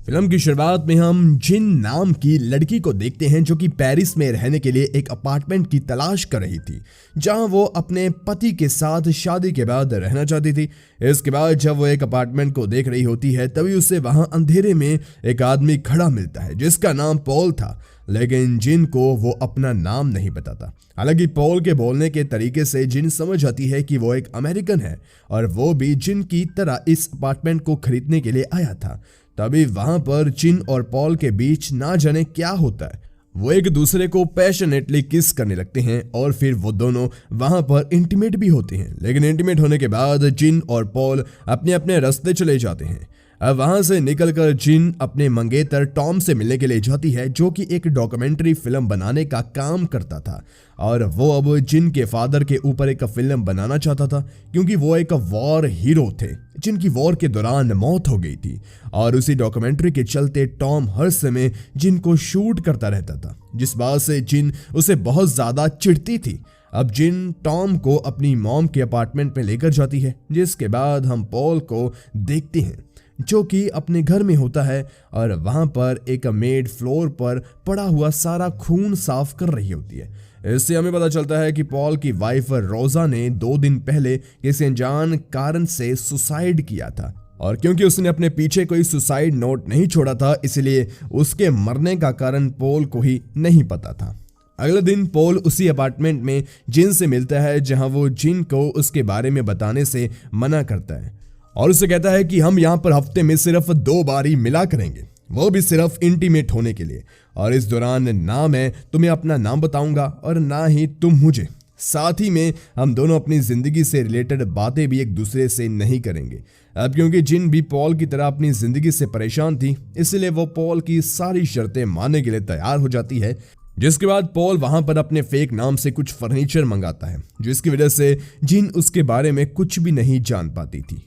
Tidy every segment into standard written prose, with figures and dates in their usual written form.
Film की शुरुआत में हम जिन नाम की लड़की को देखते हैं जो कि पेरिस में रहने के लिए एक अपार्टमेंट की तलाश कर रही थी, जहां वो अपने पति के साथ शादी के बाद रहना चाहती थी। इसके बाद जब वो एक अपार्टमेंट को देख रही होती है तभी उसे वहां अंधेरे में एक आदमी खड़ा मिलता है जिसका नाम पॉल था, लेकिन जिन को वो अपना नाम नहीं बताता। हालांकि पॉल के बोलने के तरीके से जिन समझ आती है कि वो एक अमेरिकन है और वो भी जिन की तरह इस अपार्टमेंट को खरीदने के लिए आया था। तभी वहां पर जिन और पॉल के बीच ना जाने क्या होता है, वो एक दूसरे को पैशनेटली किस करने लगते हैं और फिर वो दोनों वहां पर इंटीमेट भी होते हैं। लेकिन इंटीमेट होने के बाद जिन और पॉल अपने अपने रास्ते चले जाते हैं। अब वहां से निकलकर जिन अपने मंगेतर टॉम से मिलने के लिए जाती है जो कि एक डॉक्यूमेंट्री फिल्म बनाने का काम करता था और वो अब जिन के फादर के ऊपर एक फिल्म बनाना चाहता था क्योंकि वो एक वॉर हीरो थे जिनकी वॉर के दौरान मौत हो गई थी। और उसी डॉक्यूमेंट्री के चलते टॉम हर समय जिन को शूट करता रहता था, जिस बात से जिन उसे बहुत ज्यादा चिढ़ती थी। अब जिन टॉम को अपनी मॉम के अपार्टमेंट में लेकर जाती है, जिसके बाद हम पॉल को देखते हैं जो कि अपने घर में होता है और वहां पर एक मेड फ्लोर पर पड़ा हुआ सारा खून साफ कर रही होती है। इससे हमें पता चलता है कि पॉल की वाइफ रोजा ने 2 दिन पहले किसी अनजान कारण से सुसाइड किया था और क्योंकि उसने अपने पीछे कोई सुसाइड नोट नहीं छोड़ा था इसलिए उसके मरने का कारण पॉल को ही नहीं पता था। अगले दिन पॉल उसी अपार्टमेंट में जिन से मिलता है जहां वो जिन को उसके बारे में बताने से मना करता है और उसे कहता है कि हम यहाँ पर हफ्ते में सिर्फ 2 बार ही मिला करेंगे, वो भी सिर्फ इंटीमेट होने के लिए। और इस दौरान ना मैं तुम्हें अपना नाम बताऊंगा और ना ही तुम मुझे। साथ ही में हम दोनों अपनी जिंदगी से रिलेटेड बातें भी एक दूसरे से नहीं करेंगे। अब क्योंकि जिन भी पॉल की तरह अपनी जिंदगी से परेशान थी इसलिए वो पॉल की सारी शर्तें मानने के लिए तैयार हो जाती है। जिसके बाद पॉल वहां पर अपने फेक नाम से कुछ फर्नीचर मंगाता है जिसकी वजह से जिन उसके बारे में कुछ भी नहीं जान पाती थी,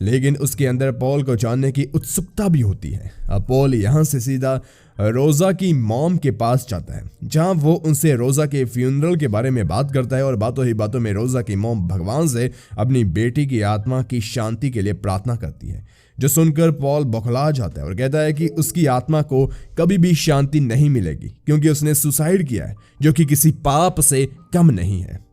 लेकिन उसके अंदर पॉल को जानने की उत्सुकता भी होती है। अब पॉल यहां से सीधा रोजा की मॉम के पास जाता है जहां वो उनसे रोजा के फ्यूनरल के बारे में बात करता है और बातों ही बातों में रोजा की मॉम भगवान से अपनी बेटी की आत्मा की शांति के लिए प्रार्थना करती है, जो सुनकर पॉल बौखला जाता है और कहता है कि उसकी आत्मा को कभी भी शांति नहीं मिलेगी क्योंकि उसने सुसाइड किया है जो कि किसी पाप से कम नहीं है।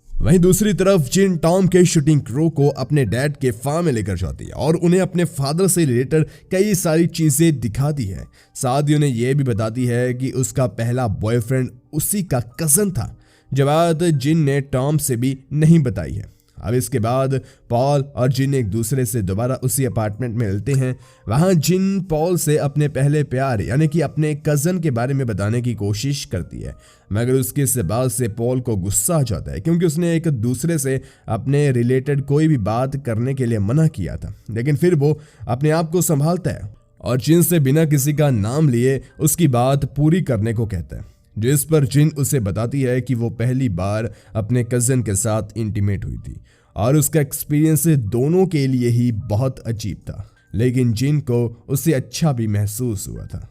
वहीं दूसरी तरफ जिन टॉम के शूटिंग क्रू को अपने डैड के फार्म में लेकर जाती है और उन्हें अपने फादर से रिलेटेड कई सारी चीजें दिखाती है। साथ ही उन्हें यह भी बताती है कि उसका पहला बॉयफ्रेंड उसी का कजन था, जो बात जिन ने टॉम से भी नहीं बताई है। अब इसके बाद पॉल और जिन एक दूसरे से दोबारा उसी अपार्टमेंट में मिलते हैं। वहां जिन पॉल से अपने पहले प्यार यानी कि अपने कजन के बारे में बताने की कोशिश करती है, मगर उसके इस बात से पॉल को गुस्सा आ जाता है क्योंकि उसने एक दूसरे से अपने रिलेटेड कोई भी बात करने के लिए मना किया था। लेकिन फिर वो अपने आप को संभालता है और जिन से बिना किसी का नाम लिए उसकी बात पूरी करने को कहता है, जिस पर जिन उसे बताती है कि वो पहली बार अपने कजन के साथ इंटीमेट हुई थी और उसका एक्सपीरियंस दोनों के लिए ही बहुत अजीब था, लेकिन जिन को उससे अच्छा भी महसूस हुआ था।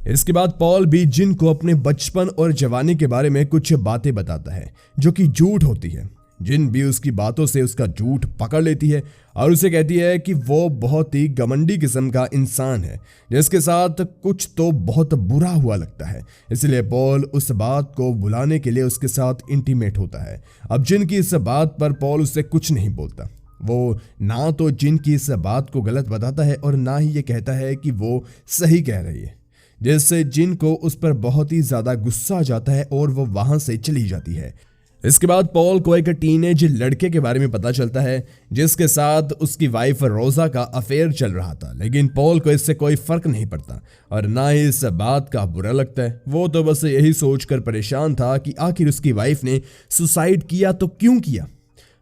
इसके बाद पॉल भी जिन को अपने बचपन और जवानी के बारे में कुछ बातें बताता है जो कि झूठ होती है। जिन भी उसकी बातों से उसका झूठ पकड़ लेती है और उसे कहती है कि वो बहुत ही घमंडी किस्म का इंसान है जिसके साथ कुछ तो बहुत बुरा हुआ लगता है। इसलिए पॉल उस बात को भुलाने के लिए उसके साथ इंटीमेट होता है। अब जिन की इस बात पर पॉल उससे कुछ नहीं बोलता। वो ना तो जिन की इस बात को गलत बताता है और ना ही ये कहता है कि वो सही कह रही है, जिससे जिन को उस पर बहुत ही ज्यादा गुस्सा आ जाता है और वो वहां से चली जाती है। इसके बाद पॉल को एक टीनेज लड़के के बारे में पता चलता है जिसके साथ उसकी वाइफ रोजा का अफेयर चल रहा था, लेकिन पॉल को इससे कोई फर्क नहीं पड़ता और ना ही इस बात का बुरा लगता है। वो तो बस यही सोचकर परेशान था कि आखिर उसकी वाइफ ने सुसाइड किया तो क्यों किया,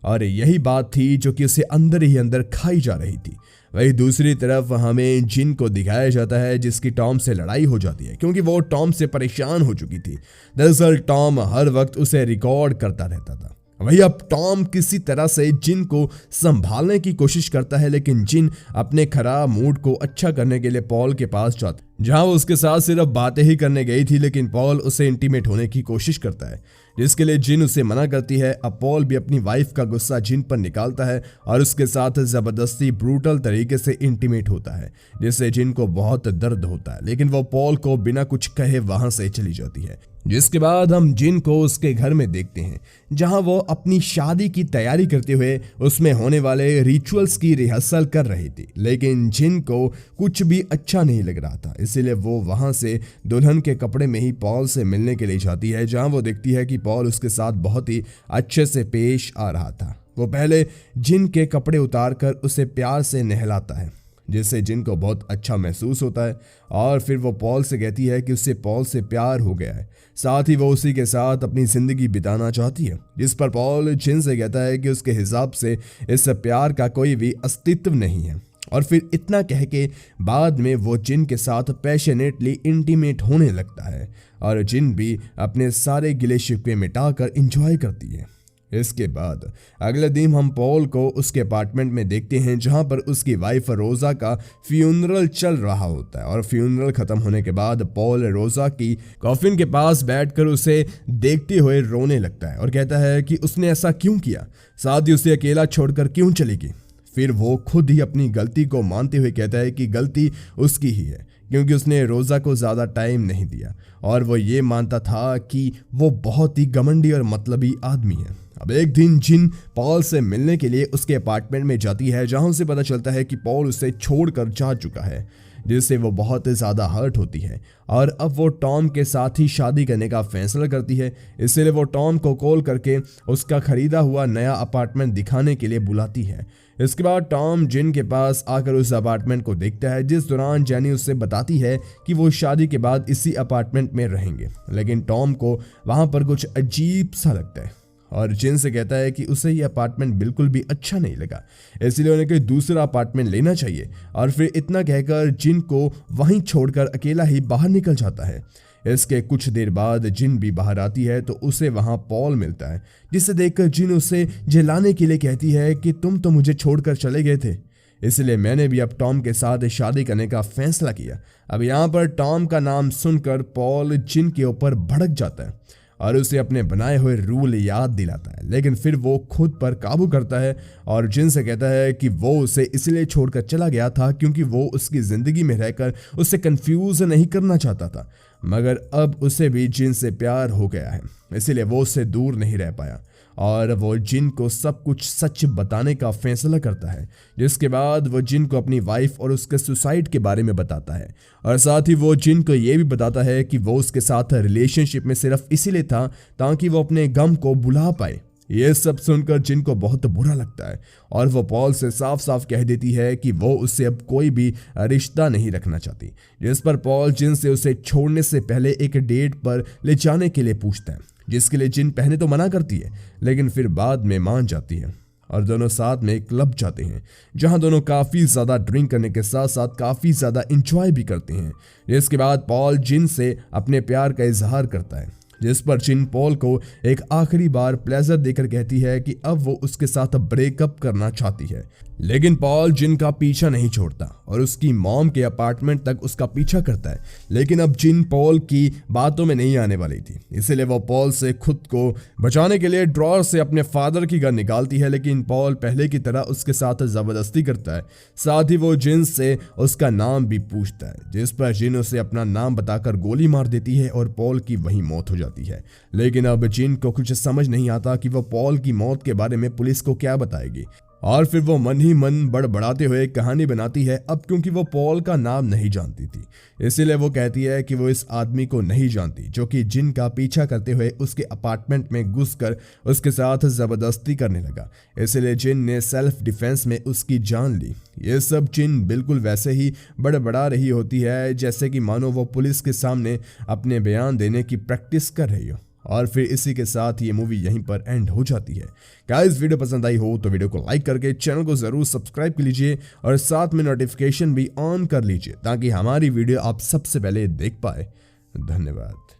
और यही बात थी जो कि उसे अंदर ही अंदर खाई जा रही थी। वही दूसरी तरफ हमें जिन को दिखाया जाता है जिसकी टॉम से लड़ाई हो जाती है क्योंकि वो टॉम से परेशान हो चुकी थी। दरअसल टॉम हर वक्त उसे रिकॉर्ड करता रहता था। वही अब टॉम किसी तरह से जिन को संभालने की कोशिश करता है, लेकिन जिन अपने खराब मूड को अच्छा करने के लिए पॉल के पास जाता है जहां वो उसके साथ सिर्फ बातें ही करने गई थी, लेकिन पॉल उससे इंटीमेट होने की कोशिश करता है, जिसके लिए जिन उसे मना करती है। अब पॉल भी अपनी वाइफ का गुस्सा जिन पर निकालता है और उसके साथ जबरदस्ती ब्रूटल तरीके से इंटीमेट होता है, जिससे जिन को बहुत दर्द होता है, लेकिन वो पॉल को बिना कुछ कहे वहां से चली जाती है। जिसके बाद हम जिन को उसके घर में देखते हैं, जहां वो अपनी शादी की तैयारी करते हुए उसमें होने वाले रिचुअल्स की रिहर्सल कर रही थी, लेकिन जिन को कुछ भी अच्छा नहीं लग रहा था। इसीलिए वो वहां से दुल्हन के कपड़े में ही पॉल से मिलने के लिए जाती है, जहां वो देखती है कि पॉल उसके साथ बहुत ही अच्छे से पेश आ रहा था। वो पहले जिन के कपड़े उतार कर उसे प्यार से नहलाता है, जिससे जिन को बहुत अच्छा महसूस होता है, और फिर वो पॉल से कहती है कि उससे पॉल से प्यार हो गया है, साथ ही वो उसी के साथ अपनी जिंदगी बिताना चाहती है। जिस पर पॉल जिन से कहता है कि उसके हिसाब से इस प्यार का कोई भी अस्तित्व नहीं है, और फिर इतना कह के बाद में वो जिन के साथ पैशनेटली इंटीमेट होने लगता है, और जिन भी अपने सारे गिले शिकवे मिटाकर एंजॉय करती है। इसके बाद अगले दिन हम पॉल को उसके अपार्टमेंट में देखते हैं, जहां पर उसकी वाइफ रोजा का फ्यूनरल चल रहा होता है, और फ्यूनरल खत्म होने के बाद पॉल रोजा की कॉफिन के पास बैठकर उसे देखते हुए रोने लगता है और कहता है कि उसने ऐसा क्यों किया, साथ ही उसे अकेला छोड़कर क्यों चली गई। फिर वो खुद ही अपनी गलती को मानते हुए कहता है कि गलती उसकी ही है, क्योंकि उसने रोजा को ज़्यादा टाइम नहीं दिया, और वो ये मानता था कि वो बहुत ही घमंडी और मतलबी आदमी है। अब एक दिन जिन पॉल से मिलने के लिए उसके अपार्टमेंट में जाती है, जहां उसे पता चलता है कि पॉल उसे छोड़कर जा चुका है, जिससे वो बहुत ज़्यादा हर्ट होती है, और अब वो टॉम के साथ ही शादी करने का फैसला करती है। इसलिए वो टॉम को कॉल करके उसका खरीदा हुआ नया अपार्टमेंट दिखाने के लिए बुलाती है। इसके बाद टॉम जिन के पास आकर उस अपार्टमेंट को देखता है, जिस दौरान जेनी उससे बताती है कि वो शादी के बाद इसी अपार्टमेंट में रहेंगे, लेकिन टॉम को वहां पर कुछ अजीब सा लगता है, और जिन से कहता है कि उसे ये अपार्टमेंट बिल्कुल भी अच्छा नहीं लगा, इसलिए उन्हें कोई दूसरा अपार्टमेंट लेना चाहिए। और फिर इतना कहकर जिन को वहीं छोड़कर अकेला ही बाहर निकल जाता है। इसके कुछ देर बाद जिन भी बाहर आती है तो उसे वहां पॉल मिलता है, जिसे देखकर जिन उसे जलाने के लिए कहती है कि तुम तो मुझे छोड़कर चले गए थे, इसलिए मैंने भी अब टॉम के साथ शादी करने का फैसला किया। अब यहाँ पर टॉम का नाम सुनकर पॉल जिन के ऊपर भड़क जाता है और उसे अपने बनाए हुए रूल याद दिलाता है, लेकिन फिर वो खुद पर काबू करता है और जिन से कहता है कि वो उसे इसलिए छोड़कर चला गया था क्योंकि वो उसकी ज़िंदगी में रहकर उसे कंफ्यूज नहीं करना चाहता था, मगर अब उसे भी जिन से प्यार हो गया है, इसीलिए वो उससे दूर नहीं रह पाया और वो जिन को सब कुछ सच बताने का फैसला करता है। जिसके बाद वो जिन को अपनी वाइफ और उसके सुसाइड के बारे में बताता है और साथ ही वो जिन को ये भी बताता है कि वो उसके साथ रिलेशनशिप में सिर्फ इसीलिए था ताकि वो अपने गम को भुला पाए। ये सब सुनकर जिन को बहुत बुरा लगता है और वो पॉल से साफ साफ कह देती है कि वो उससे अब कोई भी रिश्ता नहीं रखना चाहती, जिस पर पॉल जिन से उसे छोड़ने से पहले एक डेट पर ले जाने के लिए पूछता है, जिसके लिए जिन पहले तो मना करती है लेकिन फिर बाद में मान जाती है और दोनों साथ में क्लब जाते हैं जहां दोनों काफ़ी ज़्यादा ड्रिंक करने के साथ साथ काफ़ी ज़्यादा इंजॉय भी करते हैं। इसके बाद पॉल जिन से अपने प्यार का इजहार करता है, जिस पर जिन पॉल को एक आखिरी बार प्लेजर देकर कहती है कि अब वो उसके साथ ब्रेकअप करना चाहती है, लेकिन पॉल जिन का पीछा नहीं छोड़ता और उसकी मॉम के अपार्टमेंट तक उसका पीछा करता है। लेकिन अब जिन पॉल की बातों में नहीं आने वाली थी, इसलिए वो पॉल से खुद को बचाने के लिए ड्रॉर से अपने फादर की गन निकालती है, लेकिन पॉल पहले की तरह उसके साथ जबरदस्ती करता है। साथ ही वो जिन से उसका नाम भी पूछता है, जिस पर जिन उसे अपना नाम बताकर गोली मार देती है और पॉल की वहीं मौत हो जाती है। लेकिन अब जिन को कुछ समझ नहीं आता कि वो पॉल की मौत के बारे में पुलिस को क्या बताएगी और फिर वो मन ही मन बड़बड़ाते हुए कहानी बनाती है। अब क्योंकि वो पॉल का नाम नहीं जानती थी, इसीलिए वो कहती है कि वो इस आदमी को नहीं जानती जो कि जिन का पीछा करते हुए उसके अपार्टमेंट में घुसकर उसके साथ जबरदस्ती करने लगा, इसलिए जिन ने सेल्फ डिफेंस में उसकी जान ली। ये सब जिन बिल्कुल वैसे ही बड़बड़ा रही होती है जैसे कि मानो वो पुलिस के सामने अपने बयान देने की प्रैक्टिस कर रही हो। और फिर इसी के साथ ये मूवी यहीं पर एंड हो जाती है। गाइस, वीडियो पसंद आई हो तो वीडियो को लाइक करके चैनल को जरूर सब्सक्राइब कर लीजिए और साथ में नोटिफिकेशन भी ऑन कर लीजिए ताकि हमारी वीडियो आप सबसे पहले देख पाए। धन्यवाद।